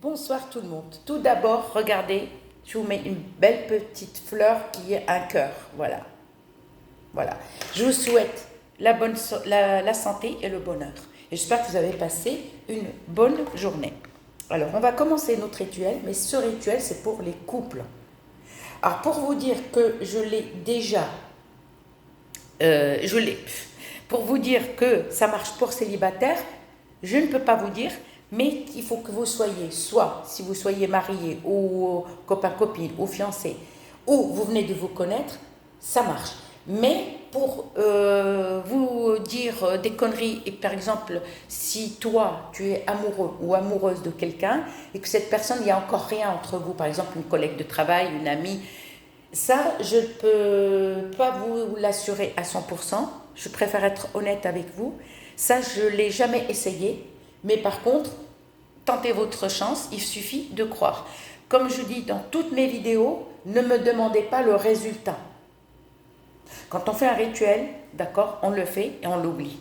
Bonsoir tout le monde. Tout d'abord, regardez, je vous mets une belle petite fleur qui est un cœur. Voilà. Voilà. Je vous souhaite la santé et le bonheur. Et j'espère que vous avez passé une bonne journée. Alors, on va commencer notre rituel, mais ce rituel, c'est pour les couples. Alors, pour vous dire que je l'ai déjà... Pour vous dire que ça marche pour célibataires, je ne peux pas vous dire, mais il faut que vous soyez, soit si vous soyez marié ou copain-copine ou fiancé, ou vous venez de vous connaître, ça marche. Mais pour vous dire des conneries, et par exemple, si toi, tu es amoureux ou amoureuse de quelqu'un, et que cette personne, il n'y a encore rien entre vous, par exemple une collègue de travail, une amie, ça, je ne peux pas vous l'assurer à 100%. Je préfère être honnête avec vous. Ça, je ne l'ai jamais essayé. Mais par contre, tentez votre chance, il suffit de croire. Comme je dis dans toutes mes vidéos, ne me demandez pas le résultat. Quand on fait un rituel, d'accord, on le fait et on l'oublie.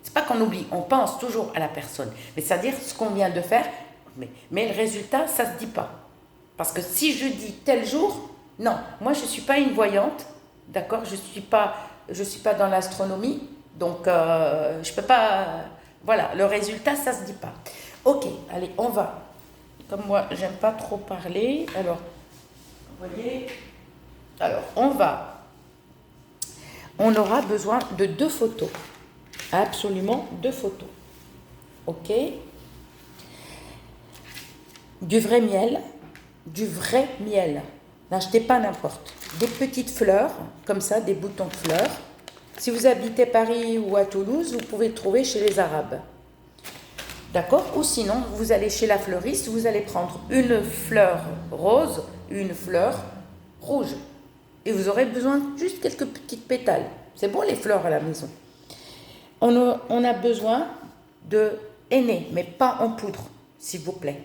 C'est pas qu'on oublie, on pense toujours à la personne. Mais c'est-à-dire ce qu'on vient de faire, mais le résultat, ça ne se dit pas. Parce que si je dis tel jour, non, moi je ne suis pas une voyante, d'accord, je suis pas dans l'astronomie, donc je peux pas, voilà, le résultat ça se dit pas. Ok, allez, on va. Comme moi, j'aime pas trop parler, alors, vous voyez, alors on aura besoin de 2 photos, absolument 2 photos, ok, du vrai miel. N'achetez pas n'importe. Des petites fleurs, comme ça, des boutons de fleurs. Si vous habitez Paris ou à Toulouse, vous pouvez le trouver chez les Arabes. D'accord? Ou sinon, vous allez chez la fleuriste, vous allez prendre une fleur rose, une fleur rouge. Et vous aurez besoin juste quelques petites pétales. C'est bon les fleurs à la maison. On a besoin de henné, mais pas en poudre, s'il vous plaît.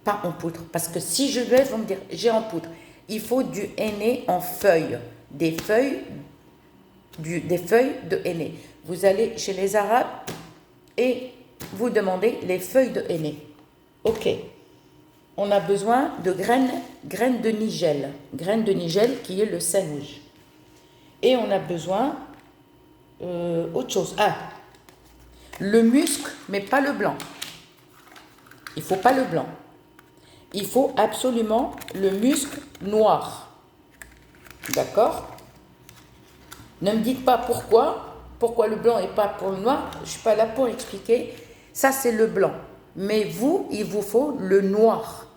Pas en poudre, parce que si je vais, vous me dire, j'ai en poudre. Il faut du henné en feuilles, des feuilles de henné. Vous allez chez les Arabes et vous demandez les feuilles de henné. Ok. On a besoin de graines de nigel qui est le sennij. Et on a besoin autre chose. Ah, le musc, mais pas le blanc. Il ne faut pas le blanc. Il faut absolument le musc noir. D'accord? Ne me dites pas pourquoi le blanc et pas pour le noir. Je ne suis pas là pour expliquer. Ça, c'est le blanc. Mais vous, il vous faut le noir.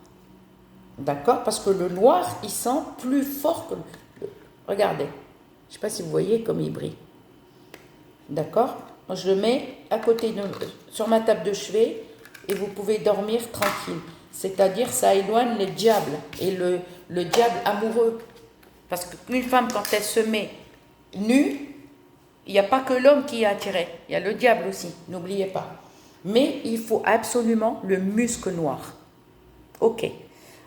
D'accord? Parce que le noir, il sent plus fort que le... Regardez. Je ne sais pas si vous voyez comme il brille. D'accord? Moi, je le mets à côté sur ma table de chevet et vous pouvez dormir tranquille. C'est-à-dire, ça éloigne les diables et le diable amoureux. Parce qu'une femme, quand elle se met nue, il n'y a pas que l'homme qui est attiré. Il y a le diable aussi, n'oubliez pas. Mais il faut absolument le musc noir. Ok.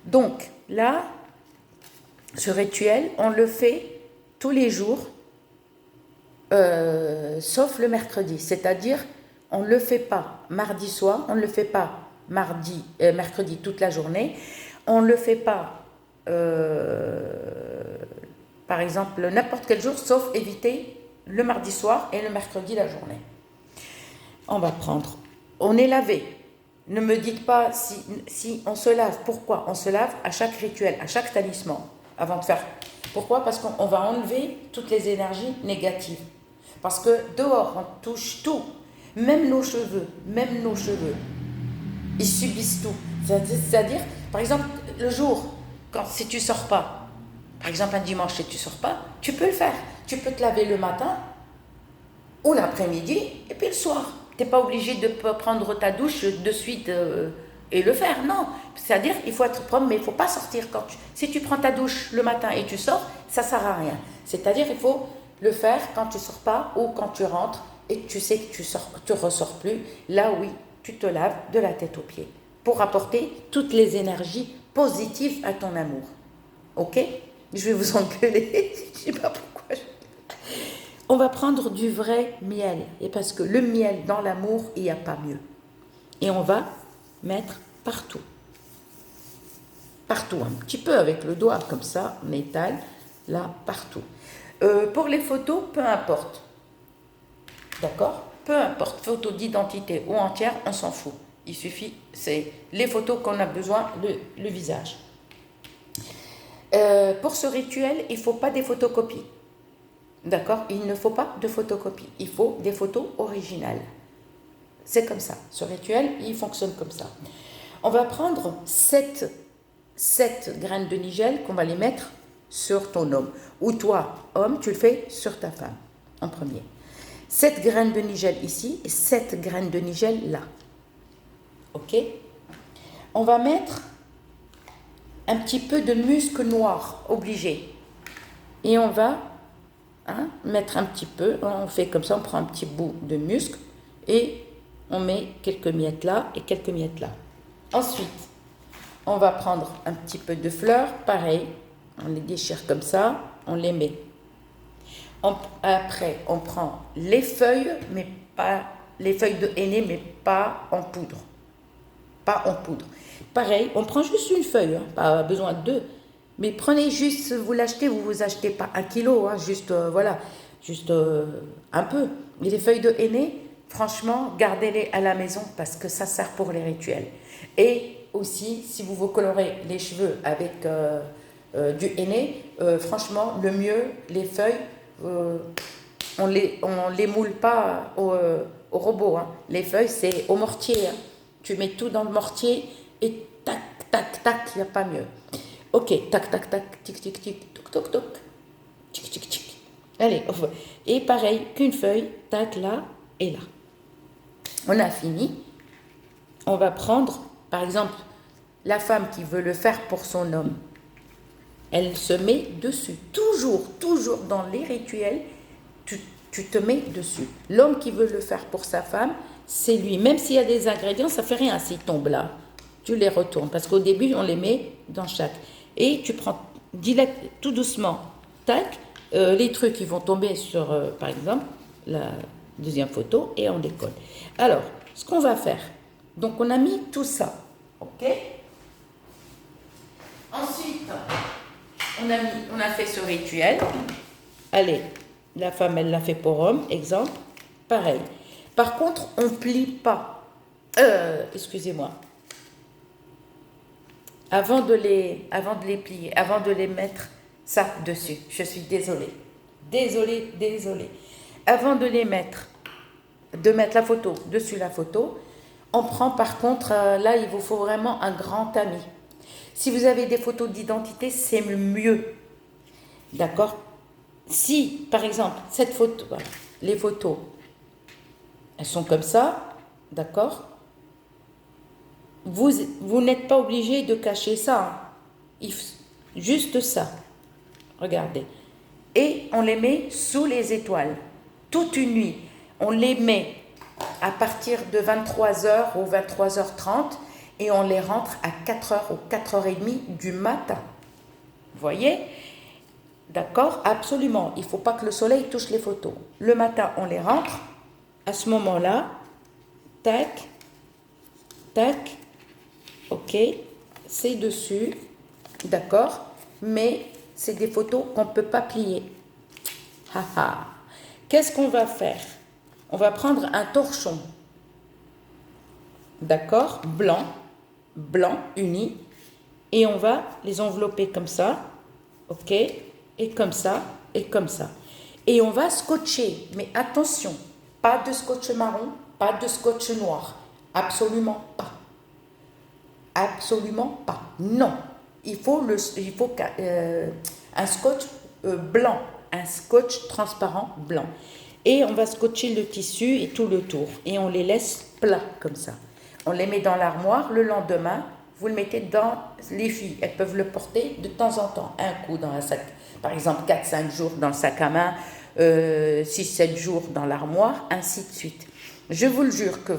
Donc, là, ce rituel, on le fait tous les jours, sauf le mercredi. C'est-à-dire, on ne le fait pas mardi soir, on ne le fait pas mercredi toute la journée. On ne le fait pas, par exemple, n'importe quel jour, sauf éviter le mardi soir et le mercredi la journée. On va prendre. On est lavé. Ne me dites pas si on se lave. Pourquoi? On se lave à chaque rituel, à chaque talisman, avant de faire. Pourquoi? Parce qu'on va enlever toutes les énergies négatives. Parce que dehors, on touche tout. Même nos cheveux. Ils subissent tout. C'est-à-dire, par exemple, le jour, si tu ne sors pas, par exemple un dimanche et tu ne sors pas, tu peux le faire. Tu peux te laver le matin ou l'après-midi et puis le soir. Tu n'es pas obligé de prendre ta douche de suite et le faire, non. C'est-à-dire, il faut être propre, mais il ne faut pas sortir. Si tu prends ta douche le matin et tu sors, ça ne sert à rien. C'est-à-dire, il faut le faire quand tu ne sors pas ou quand tu rentres et que tu sais que tu ne ressors plus. Là, oui, tu te laves de la tête aux pieds pour apporter toutes les énergies positives à ton amour. Ok? Je vais vous engueuler, je ne sais pas pourquoi. On va prendre du vrai miel, et parce que le miel dans l'amour, il n'y a pas mieux. Et on va mettre partout. Partout, un petit peu avec le doigt, comme ça, on étale, là, partout. Pour les photos, peu importe. D'accord? Peu importe, photo d'identité ou entière, on s'en fout. Il suffit, c'est les photos qu'on a besoin, le visage. Pour ce rituel, il ne faut pas des photocopies. D'accord? Il ne faut pas de photocopies. Il faut des photos originales. C'est comme ça. Ce rituel, il fonctionne comme ça. On va prendre 7 graines de nigel qu'on va les mettre sur ton homme. Ou toi, homme, tu le fais sur ta femme en premier. 7 graines de nigel ici et 7 graines de nigel là. Ok? On va mettre un petit peu de musc noir, obligé. Et on va mettre un petit peu, on fait comme ça, on prend un petit bout de musc et on met quelques miettes là et quelques miettes là. Ensuite, on va prendre un petit peu de fleurs, pareil, on les déchire comme ça, on les met. Après, on prend les feuilles, mais pas les feuilles de henné, mais pas en poudre. Pas en poudre. Pareil, on prend juste une feuille, pas besoin de 2. Mais prenez juste, vous l'achetez, vous achetez pas 1 kilo, juste voilà, juste un peu. Et les feuilles de henné, franchement, gardez-les à la maison parce que ça sert pour les rituels. Et aussi, si vous vous colorez les cheveux avec du henné, franchement, le mieux, les feuilles, on les moule pas au robot. Les feuilles, c'est au mortier. Tu mets tout dans le mortier et tac, tac, tac, il n'y a pas mieux. Ok, tac, tac, tac, tic, tic, tic, toc, toc, toc, tic, tic, tic. Allez, et pareil, qu'une feuille, tac, là et là. On a fini. On va prendre, par exemple, la femme qui veut le faire pour son homme. Elle se met dessus. Toujours dans les rituels, tu te mets dessus. L'homme qui veut le faire pour sa femme, c'est lui. Même s'il y a des ingrédients, ça ne fait rien s'ils tombent là. Tu les retournes. Parce qu'au début, on les met dans chaque. Et tu prends tout doucement, tac, les trucs qui vont tomber sur, par exemple, la deuxième photo, et on décolle. Alors, ce qu'on va faire, donc on a mis tout ça, ok? Ensuite, on a fait ce rituel. Allez, la femme, elle l'a fait pour homme, exemple, pareil. Par contre, on ne plie pas. Excusez-moi. Avant de les plier, avant de les mettre ça dessus, je suis désolée. Désolée. Avant de mettre la photo dessus la photo, on prend par contre, là il vous faut vraiment un grand tamis. Si vous avez des photos d'identité, c'est mieux. D'accord? Si, par exemple, cette photo, les photos, elles sont comme ça, d'accord? Vous n'êtes pas obligé de cacher ça. Juste ça. Regardez. Et on les met sous les étoiles. Toute une nuit. On les met à partir de 23h ou 23h30 et on les rentre à 4h ou 4h30 du matin. Vous voyez? D'accord? Absolument. Il ne faut pas que le soleil touche les photos. Le matin, on les rentre. À ce moment-là, tac, tac, ok, c'est dessus, d'accord, mais c'est des photos qu'on ne peut pas plier. Qu'est-ce qu'on va faire? On va prendre un torchon, d'accord, blanc, uni, et on va les envelopper comme ça, ok, et comme ça, et comme ça. Et on va scotcher, mais attention, pas de scotch marron, pas de scotch noir, absolument pas. Absolument pas. Non. Il faut un scotch blanc, un scotch transparent blanc. Et on va scotcher le tissu et tout le tour. Et on les laisse plats comme ça. On les met dans l'armoire. Le lendemain, vous le mettez dans les filles. Elles peuvent le porter de temps en temps. Un coup dans un sac. Par exemple, 4-5 jours dans le sac à main, 6-7 jours dans l'armoire, ainsi de suite. Je vous le jure que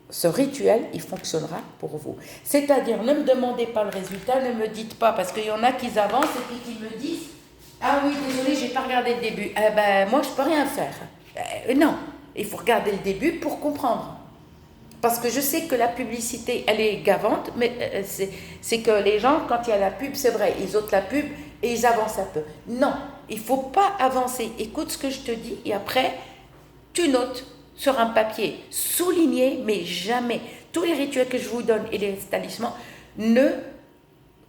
ce rituel, il fonctionnera pour vous. C'est-à-dire, ne me demandez pas le résultat, ne me dites pas, parce qu'il y en a qui avancent et puis qui me disent « Ah oui, désolé, j'ai pas regardé le début. » Moi, je peux rien faire. Non, il faut regarder le début pour comprendre. Parce que je sais que la publicité, elle est gavante, mais c'est que les gens, quand il y a la pub, c'est vrai, ils ôtent la pub et ils avancent un peu. Non, il ne faut pas avancer. Écoute ce que je te dis et après, tu notes sur un papier, souligné, mais jamais. Tous les rituels que je vous donne et les talismans, ne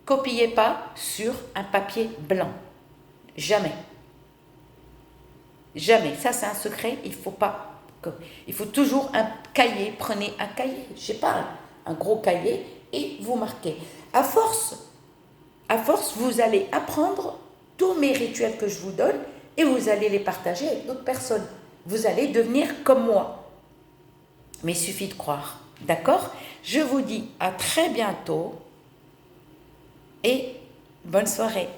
copiez pas sur un papier blanc. Jamais. Jamais. Ça, c'est un secret, il ne faut pas. Il faut toujours un cahier. Prenez un cahier, je ne sais pas, un gros cahier, et vous marquez. À force, vous allez apprendre tous mes rituels que je vous donne et vous allez les partager avec d'autres personnes. Vous allez devenir comme moi. Mais il suffit de croire. D'accord? Je vous dis à très bientôt et bonne soirée.